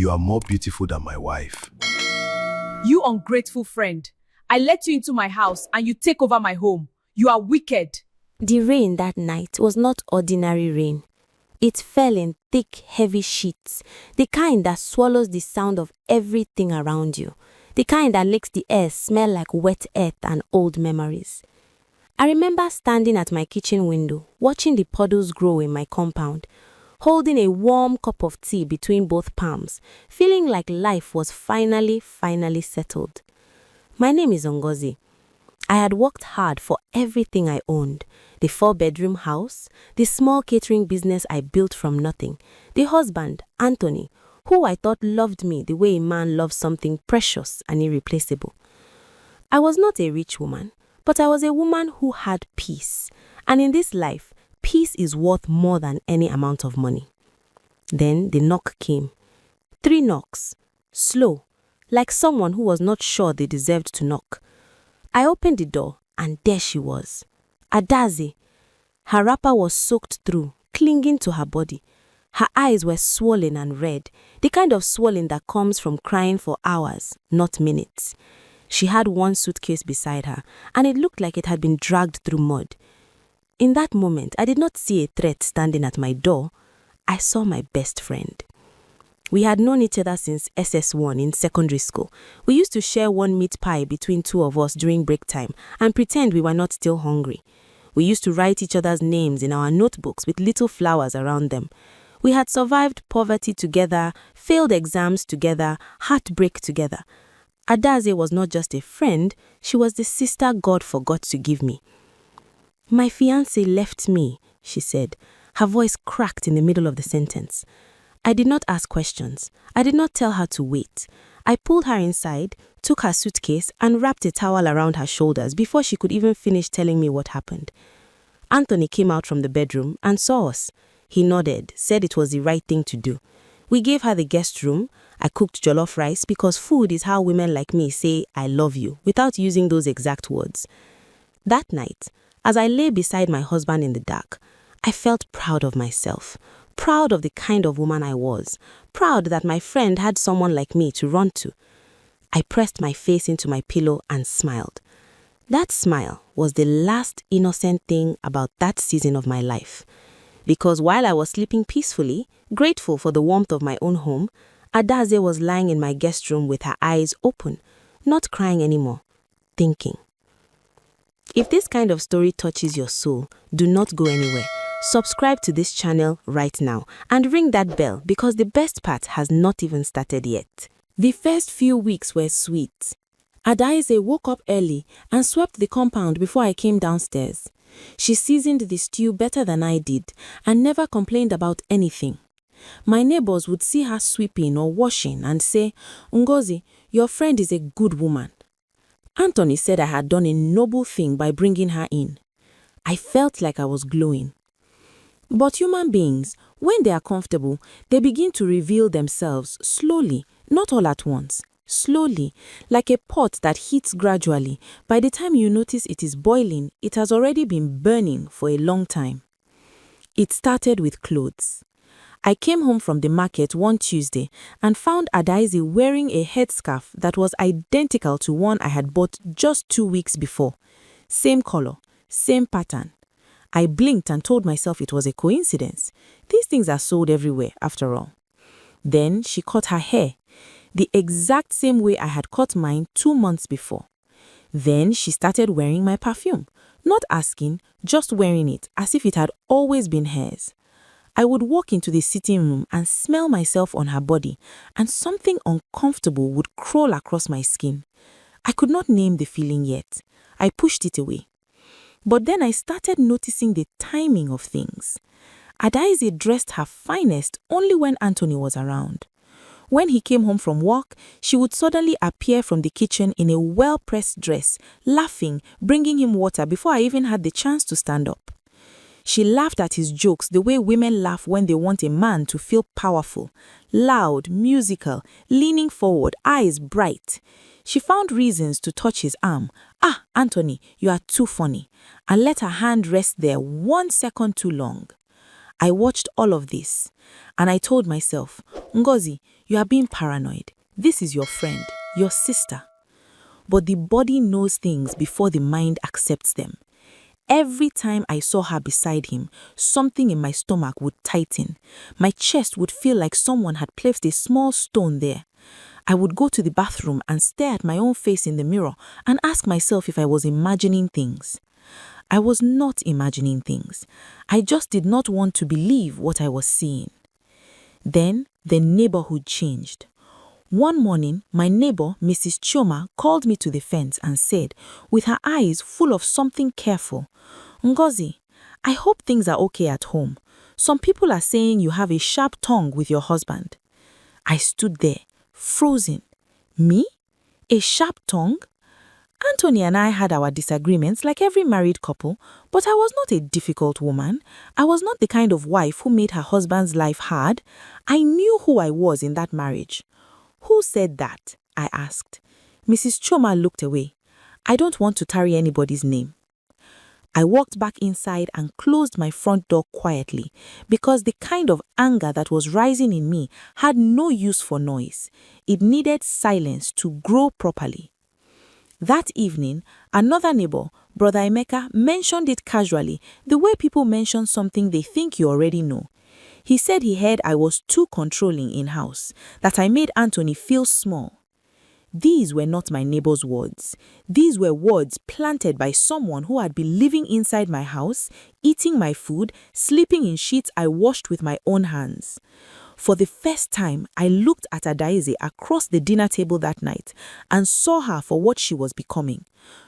You are more beautiful than my wife. You ungrateful friend. I let you into my house and you take over my home. You are wicked. The rain that night was not ordinary rain. It fell in thick, heavy sheets, the kind that swallows the sound of everything around you, the kind that makes the air smell like wet earth and old memories. I remember standing at my kitchen window, watching the puddles grow in my compound, holding a warm cup of tea between both palms, feeling like life was finally settled. My name is Ngozi. I had worked hard for everything I owned: the 4-bedroom house, the small catering business I built from nothing, the husband, Anthony, who I thought loved me the way a man loves something precious and irreplaceable. I was not a rich woman, but I was a woman who had peace. And in this life, peace is worth more than any amount of money. Then the knock came. 3 knocks, slow, like someone who was not sure they deserved to knock. I opened the door, and there she was, Adaze. Her wrapper was soaked through, clinging to her body. Her eyes were swollen and red, the kind of swelling that comes from crying for hours, not minutes. She had one suitcase beside her, and it looked like it had been dragged through mud. In that moment, I did not see a threat standing at my door. I saw my best friend. We had known each other since SS1 in secondary school. We used to share one meat pie between 2 of us during break time and pretend we were not still hungry. We used to write each other's names in our notebooks with little flowers around them. We had survived poverty together, failed exams together, heartbreak together. Adaze was not just a friend, she was the sister God forgot to give me. "My fiancé left me," she said. Her voice cracked in the middle of the sentence. I did not ask questions. I did not tell her to wait. I pulled her inside, took her suitcase, and wrapped a towel around her shoulders before she could even finish telling me what happened. Anthony came out from the bedroom and saw us. He nodded, said it was the right thing to do. We gave her the guest room. I cooked jollof rice because food is how women like me say, "I love you," without using those exact words. That night, as I lay beside my husband in the dark, I felt proud of myself. Proud of the kind of woman I was. Proud that my friend had someone like me to run to. I pressed my face into my pillow and smiled. That smile was the last innocent thing about that season of my life. Because while I was sleeping peacefully, grateful for the warmth of my own home, Adaze was lying in my guest room with her eyes open, not crying anymore, thinking. If this kind of story touches your soul, do not go anywhere. Subscribe to this channel right now and ring that bell because the best part has not even started yet. The first few weeks were sweet. Adaeze woke up early and swept the compound before I came downstairs. She seasoned the stew better than I did and never complained about anything. My neighbors would see her sweeping or washing and say, "Ngozi, your friend is a good woman." Anthony said I had done a noble thing by bringing her in. I felt like I was glowing. But human beings, when they are comfortable, they begin to reveal themselves slowly, not all at once, slowly, like a pot that heats gradually. By the time you notice it is boiling, it has already been burning for a long time. It started with clothes. I came home from the market one Tuesday and found Adaeze wearing a headscarf that was identical to one I had bought just 2 weeks before. Same color, same pattern. I blinked and told myself it was a coincidence. These things are sold everywhere, after all. Then she cut her hair, the exact same way I had cut mine 2 months before. Then she started wearing my perfume, not asking, just wearing it as if it had always been hers. I would walk into the sitting room and smell myself on her body, and something uncomfortable would crawl across my skin. I could not name the feeling yet. I pushed it away. But then I started noticing the timing of things. Adaeze dressed her finest only when Anthony was around. When he came home from work, she would suddenly appear from the kitchen in a well-pressed dress, laughing, bringing him water before I even had the chance to stand up. She laughed at his jokes the way women laugh when they want a man to feel powerful, loud, musical, leaning forward, eyes bright. She found reasons to touch his arm. "Ah, Anthony, you are too funny," and let her hand rest there 1 second too long. I watched all of this, and I told myself, "Ngozi, You are being paranoid. This is your friend, your sister. But the body knows things before the mind accepts them. Every time I saw her beside him, something in my stomach would tighten. My chest would feel like someone had placed a small stone there. I would go to the bathroom and stare at my own face in the mirror and ask myself if I was imagining things. I was not imagining things. I just did not want to believe what I was seeing. Then the neighborhood changed. One morning, my neighbor, Mrs. Chioma, called me to the fence and said, with her eyes full of something careful, "Ngozi, I hope things are okay at home. Some people are saying you have a sharp tongue with your husband." I stood there, frozen. Me? A sharp tongue? Anthony and I had our disagreements like every married couple, but I was not a difficult woman. I was not the kind of wife who made her husband's life hard. I knew who I was in that marriage. "Who said that?" I asked. Mrs. Chioma looked away. "I don't want to tarry anybody's name." I walked back inside and closed my front door quietly because the kind of anger that was rising in me had no use for noise. It needed silence to grow properly. That evening, another neighbor, Brother Emeka, mentioned it casually, the way people mention something they think you already know. He said he heard I was too controlling in-house, that I made Anthony feel small. These were not my neighbor's words. These were words planted by someone who had been living inside my house, eating my food, sleeping in sheets I washed with my own hands. For the first time, I looked at Adaize across the dinner table that night and saw her for what she was becoming.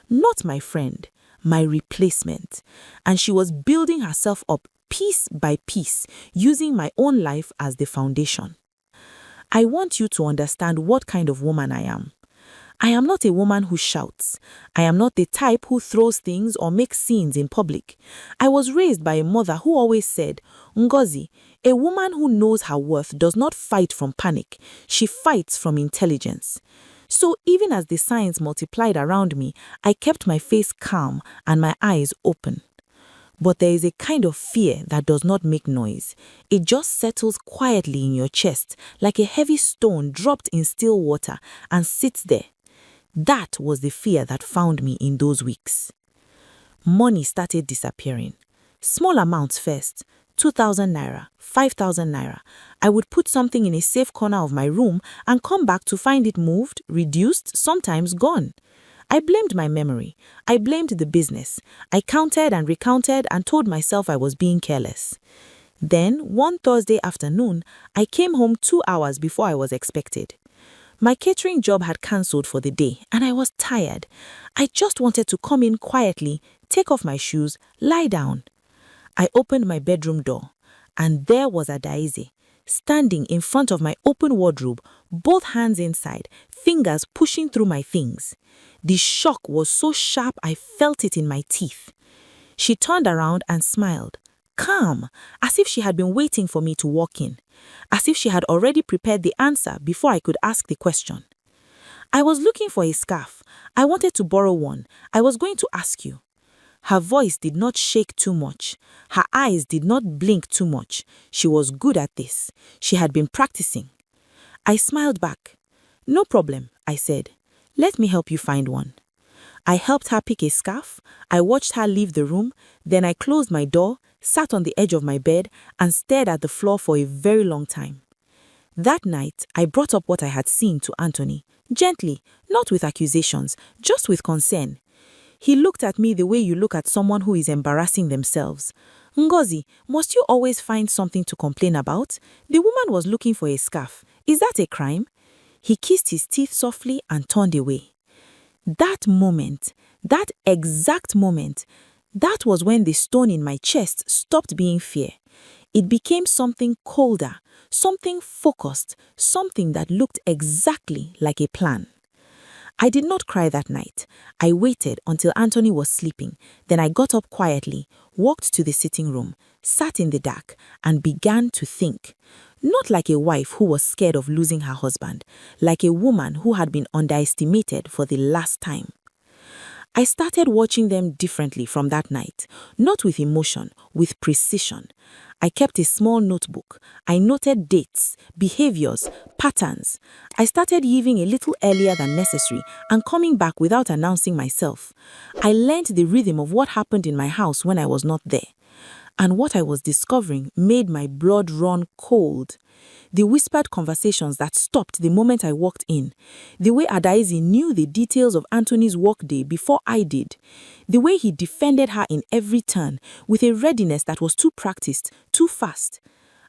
Not my friend, my replacement. And she was building herself up piece by piece, using my own life as the foundation. I want you to understand what kind of woman I am. I am not a woman who shouts. I am not the type who throws things or makes scenes in public. I was raised by a mother who always said, "Ngozi, a woman who knows her worth does not fight from panic. She fights from intelligence." So even as the signs multiplied around me, I kept my face calm and my eyes open. But there is a kind of fear that does not make noise. It just settles quietly in your chest like a heavy stone dropped in still water and sits there. That was the fear that found me in those weeks. Money started disappearing. Small amounts first, 2,000 naira, 5,000 naira. I would put something in a safe corner of my room and come back to find it moved, reduced, sometimes gone. I blamed my memory. I blamed the business. I counted and recounted and told myself I was being careless. Then, one Thursday afternoon, I came home 2 hours before I was expected. My catering job had cancelled for the day and I was tired. I just wanted to come in quietly, take off my shoes, lie down. I opened my bedroom door and there was Adaize, standing in front of my open wardrobe, both hands inside, fingers pushing through my things. The shock was so sharp I felt it in my teeth. She turned around and smiled, calm, as if she had been waiting for me to walk in, as if she had already prepared the answer before I could ask the question. "I was looking for a scarf. I wanted to borrow one. I was going to ask you." Her voice did not shake too much. Her eyes did not blink too much. She was good at this. She had been practicing. I smiled back. "No problem," I said. "Let me help you find one." I helped her pick a scarf. I watched her leave the room. Then I closed my door, sat on the edge of my bed, and stared at the floor for a very long time. That night, I brought up what I had seen to Anthony, gently, not with accusations, just with concern. He looked at me the way you look at someone who is embarrassing themselves. "Ngozi, must you always find something to complain about? The woman was looking for a scarf. Is that a crime?" He kissed his teeth softly and turned away. That moment, that exact moment, that was when the stone in my chest stopped being fear. It became something colder, something focused, something that looked exactly like a plan. I did not cry that night. I waited until Anthony was sleeping. Then I got up quietly, walked to the sitting room, sat in the dark, and began to think. Not like a wife who was scared of losing her husband, like a woman who had been underestimated for the last time. I started watching them differently from that night, not with emotion, with precision. I kept a small notebook. I noted dates, behaviors, patterns. I started leaving a little earlier than necessary and coming back without announcing myself. I learned the rhythm of what happened in my house when I was not there. And what I was discovering made my blood run cold. The whispered conversations that stopped the moment I walked in. The way Adaeze knew the details of Anthony's workday before I did. The way he defended her in every turn with a readiness that was too practiced, too fast.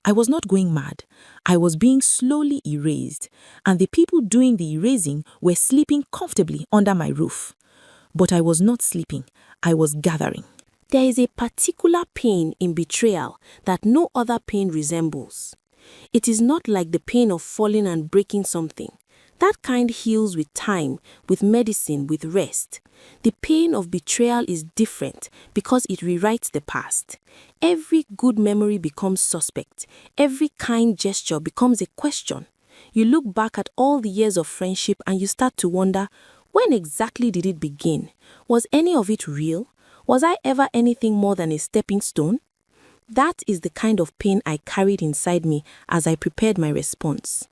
I was not going mad. I was being slowly erased, and the people doing the erasing were sleeping comfortably under my roof. But I was not sleeping. I was gathering. There is a particular pain in betrayal that no other pain resembles. It is not like the pain of falling and breaking something. That kind heals with time, with medicine, with rest. The pain of betrayal is different because it rewrites the past. Every good memory becomes suspect. Every kind gesture becomes a question. You look back at all the years of friendship and you start to wonder, when exactly did it begin? Was any of it real? Was I ever anything more than a stepping stone? That is the kind of pain I carried inside me as I prepared my response.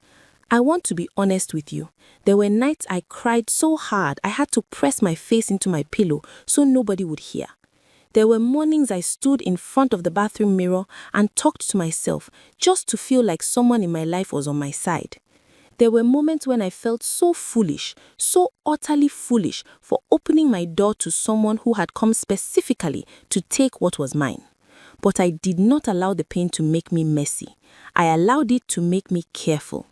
I want to be honest with you. There were nights I cried so hard I had to press my face into my pillow so nobody would hear. There were mornings I stood in front of the bathroom mirror and talked to myself just to feel like someone in my life was on my side. There were moments when I felt so foolish, so utterly foolish for opening my door to someone who had come specifically to take what was mine. But I did not allow the pain to make me messy. I allowed it to make me careful.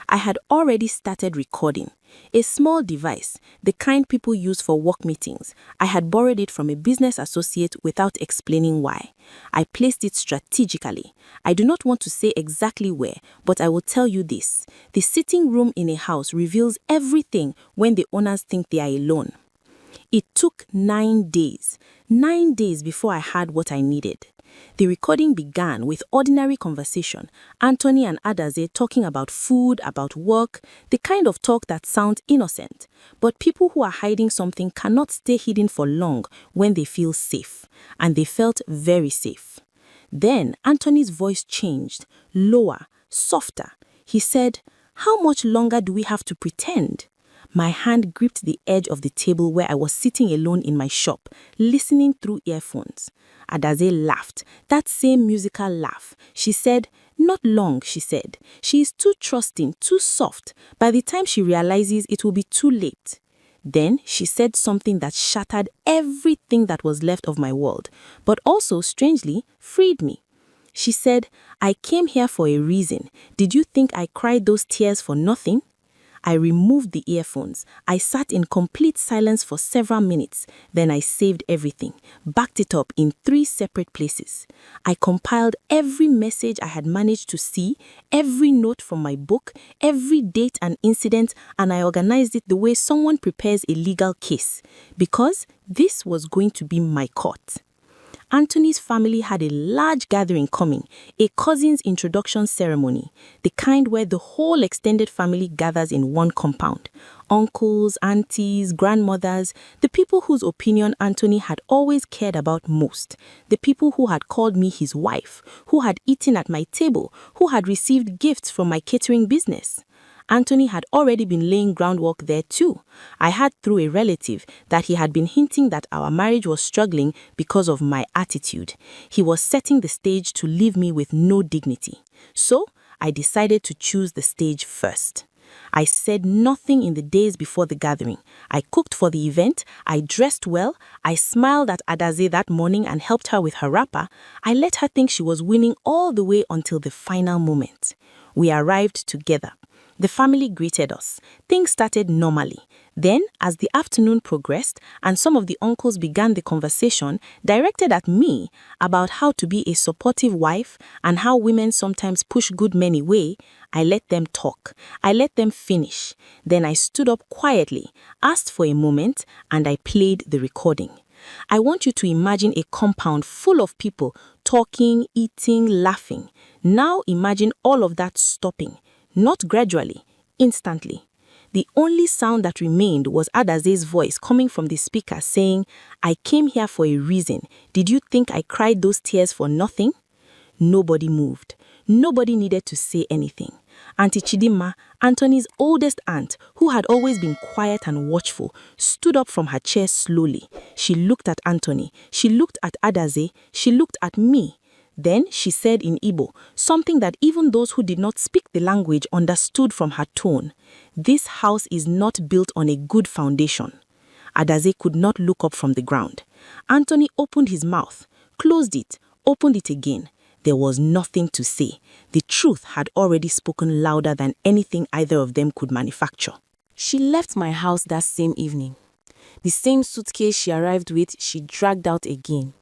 I had already started recording. A small device, the kind people use for work meetings. I had borrowed it from a business associate without explaining why. I placed it strategically. I do not want to say exactly where, but I will tell you this. The sitting room in a house reveals everything when the owners think they are alone. It took 9 days. 9 days before I had what I needed. The recording began with ordinary conversation, Anthony and Adaeze talking about food, about work, the kind of talk that sounds innocent. But people who are hiding something cannot stay hidden for long when they feel safe, and they felt very safe. Then Anthony's voice changed, lower, softer. He said, "How much longer do we have to pretend?" My hand gripped the edge of the table where I was sitting alone in my shop, listening through earphones. Adaeze laughed, that same musical laugh. She said, "Not long," she said. "She is too trusting, too soft. By the time she realizes, it will be too late." Then she said something that shattered everything that was left of my world, but also, strangely, freed me. She said, "I came here for a reason. Did you think I cried those tears for nothing?" I removed the earphones. I sat in complete silence for several minutes. Then I saved everything, backed it up in 3 separate places. I compiled every message I had managed to see, every note from my book, every date and incident, and I organized it the way someone prepares a legal case, because this was going to be my court. Anthony's family had a large gathering coming, a cousin's introduction ceremony, the kind where the whole extended family gathers in one compound. Uncles, aunties, grandmothers, the people whose opinion Anthony had always cared about most, the people who had called me his wife, who had eaten at my table, who had received gifts from my catering business. Anthony had already been laying groundwork there too. I heard through a relative that he had been hinting that our marriage was struggling because of my attitude. He was setting the stage to leave me with no dignity. So I decided to choose the stage first. I said nothing in the days before the gathering. I cooked for the event. I dressed well. I smiled at Adaeze that morning and helped her with her wrapper. I let her think she was winning all the way until the final moment. We arrived together. The family greeted us. Things started normally. Then, as the afternoon progressed and some of the uncles began the conversation directed at me about how to be a supportive wife and how women sometimes push good men away, I let them talk. I let them finish. Then I stood up quietly, asked for a moment, and I played the recording. I want you to imagine a compound full of people talking, eating, laughing. Now imagine all of that stopping. Not gradually, instantly. The only sound that remained was Adaze's voice coming from the speaker saying, "I came here for a reason. Did you think I cried those tears for nothing?" Nobody moved. Nobody needed to say anything. Auntie Chidima, Anthony's oldest aunt, who had always been quiet and watchful, stood up from her chair slowly. She looked at Anthony. She looked at Adaze. She looked at me. Then she said in Igbo, something that even those who did not speak the language understood from her tone. This house is not built on a good foundation. Adaze could not look up from the ground. Anthony opened his mouth, closed it, opened it again. There was nothing to say. The truth had already spoken louder than anything either of them could manufacture. She left my house that same evening. The same suitcase she arrived with, she dragged out again.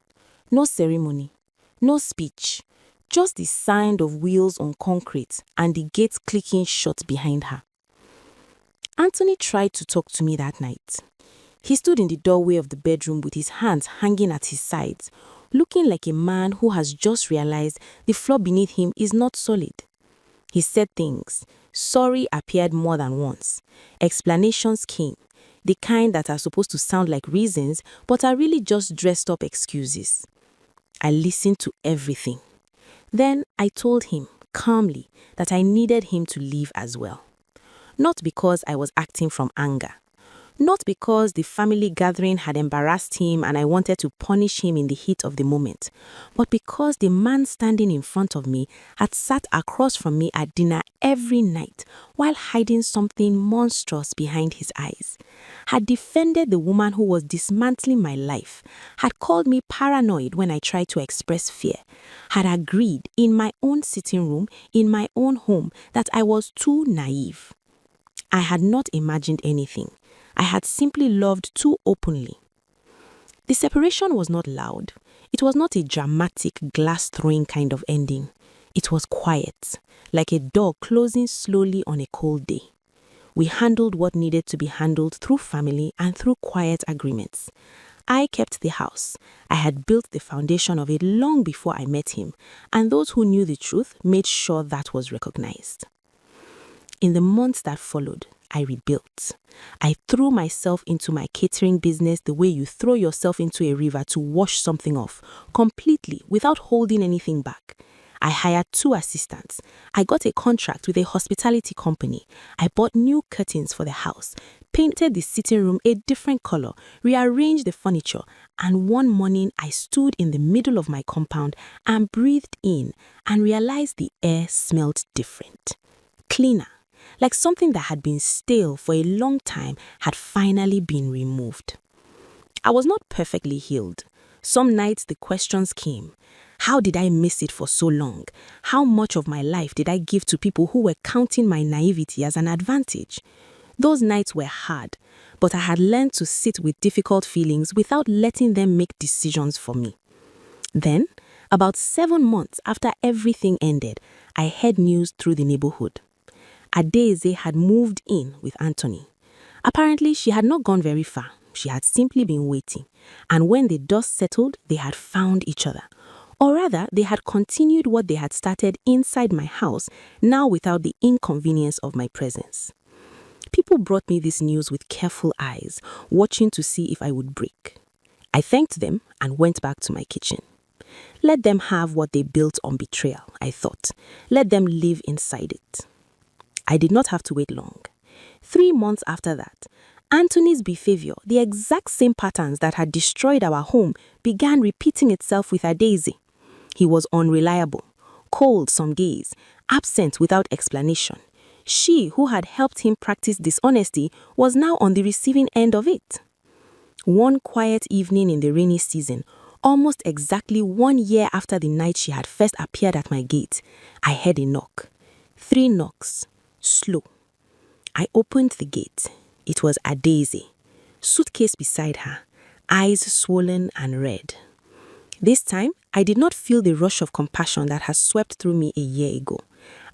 No ceremony, no speech, just the sound of wheels on concrete and the gate clicking shut behind her. Anthony tried to talk to me that night. He stood in the doorway of the bedroom with his hands hanging at his sides, looking like a man who has just realized the floor beneath him is not solid. He said things. Sorry appeared more than once. Explanations came, the kind that are supposed to sound like reasons but are really just dressed up excuses. I listened to everything. Then I told him, calmly, that I needed him to leave as well. Not because I was acting from anger. Not because the family gathering had embarrassed him and I wanted to punish him in the heat of the moment, but because the man standing in front of me had sat across from me at dinner every night while hiding something monstrous behind his eyes, had defended the woman who was dismantling my life, had called me paranoid when I tried to express fear, had agreed in my own sitting room, in my own home, that I was too naive. I had not imagined anything. I had simply loved too openly. The separation was not loud. It was not a dramatic, glass-throwing kind of ending. It was quiet, like a door closing slowly on a cold day. We handled what needed to be handled through family and through quiet agreements. I kept the house. I had built the foundation of it long before I met him, and those who knew the truth made sure that was recognized. In the months that followed, I rebuilt. I threw myself into my catering business the way you throw yourself into a river to wash something off, completely, without holding anything back. I hired 2 assistants. I got a contract with a hospitality company. I bought new curtains for the house, painted the sitting room a different color, rearranged the furniture, and one morning I stood in the middle of my compound and breathed in and realized the air smelled different, cleaner. Like something that had been stale for a long time had finally been removed. I was not perfectly healed. Some nights the questions came. How did I miss it for so long? How much of my life did I give to people who were counting my naivety as an advantage? Those nights were hard, but I had learned to sit with difficult feelings without letting them make decisions for me. Then, about 7 months after everything ended, I heard news through the neighborhood. Adaze had moved in with Anthony. Apparently, she had not gone very far. She had simply been waiting. And when the dust settled, they had found each other. Or rather, they had continued what they had started inside my house, now without the inconvenience of my presence. People brought me this news with careful eyes, watching to see if I would break. I thanked them and went back to my kitchen. Let them have what they built on betrayal, I thought. Let them live inside it. I did not have to wait long. 3 months after that, Anthony's behavior, the exact same patterns that had destroyed our home, began repeating itself with Adaze. He was unreliable, cold some days, absent without explanation. She, who had helped him practice dishonesty, was now on the receiving end of it. One quiet evening in the rainy season, almost exactly 1 year after the night she had first appeared at my gate, I heard a knock. 3 knocks. Slow. I opened the gate. It was Adaze, suitcase beside her, eyes swollen and red. This time, I did not feel the rush of compassion that had swept through me a year ago.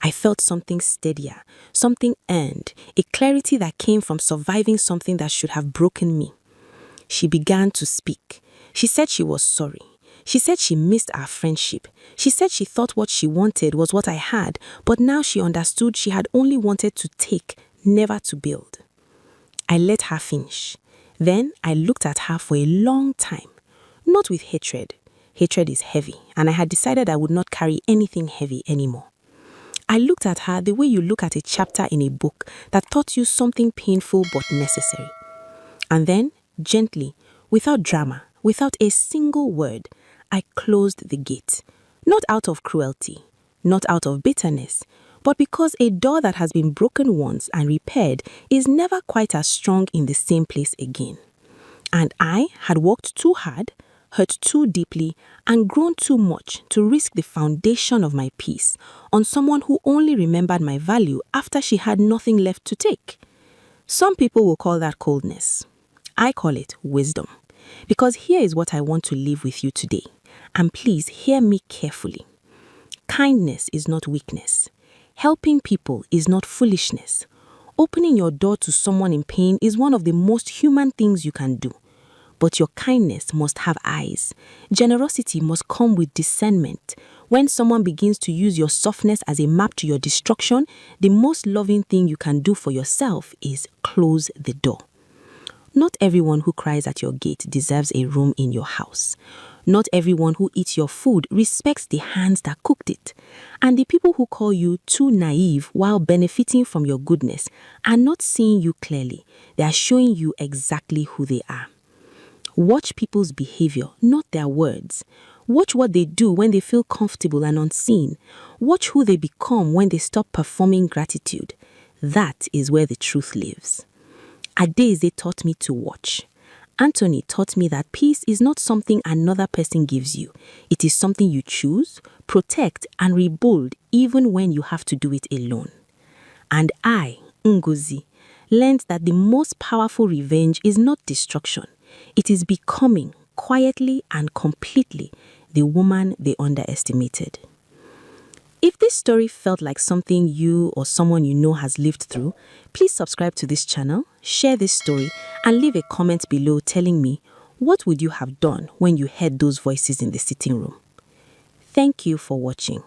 I felt something steadier, something earned, a clarity that came from surviving something that should have broken me. She began to speak. She said she was sorry. She said she missed our friendship. She said she thought what she wanted was what I had, but now she understood she had only wanted to take, never to build. I let her finish. Then I looked at her for a long time, not with hatred, Hatred is heavy, and I had decided I would not carry anything heavy anymore. I looked at her the way you look at a chapter in a book that taught you something painful but necessary. And then, gently, without drama, without a single word, I closed the gate. Not out of cruelty, not out of bitterness, but because a door that has been broken once and repaired is never quite as strong in the same place again. And I had worked too hard, hurt too deeply, and grown too much to risk the foundation of my peace on someone who only remembered my value after she had nothing left to take. Some people will call that coldness. I call it wisdom. Because here is what I want to leave with you today. And please hear me carefully. Kindness is not weakness. Helping people is not foolishness. Opening your door to someone in pain is one of the most human things you can do. But your kindness must have eyes. Generosity must come with discernment. When someone begins to use your softness as a map to your destruction, the most loving thing you can do for yourself is close the door. Not everyone who cries at your gate deserves a room in your house. Not everyone who eats your food respects the hands that cooked it. And the people who call you too naive while benefiting from your goodness are not seeing you clearly. They are showing you exactly who they are. Watch people's behavior, not their words. Watch what they do when they feel comfortable and unseen. Watch who they become when they stop performing gratitude. That is where the truth lives. Adeze taught me to watch. Anthony taught me that peace is not something another person gives you. It is something you choose, protect, and rebuild even when you have to do it alone. And I, Ngozi, learned that the most powerful revenge is not destruction. It is becoming, quietly and completely, the woman they underestimated. If this story felt like something you or someone you know has lived through, please subscribe to this channel, share this story, and leave a comment below telling me what would you have done when you heard those voices in the sitting room. Thank you for watching.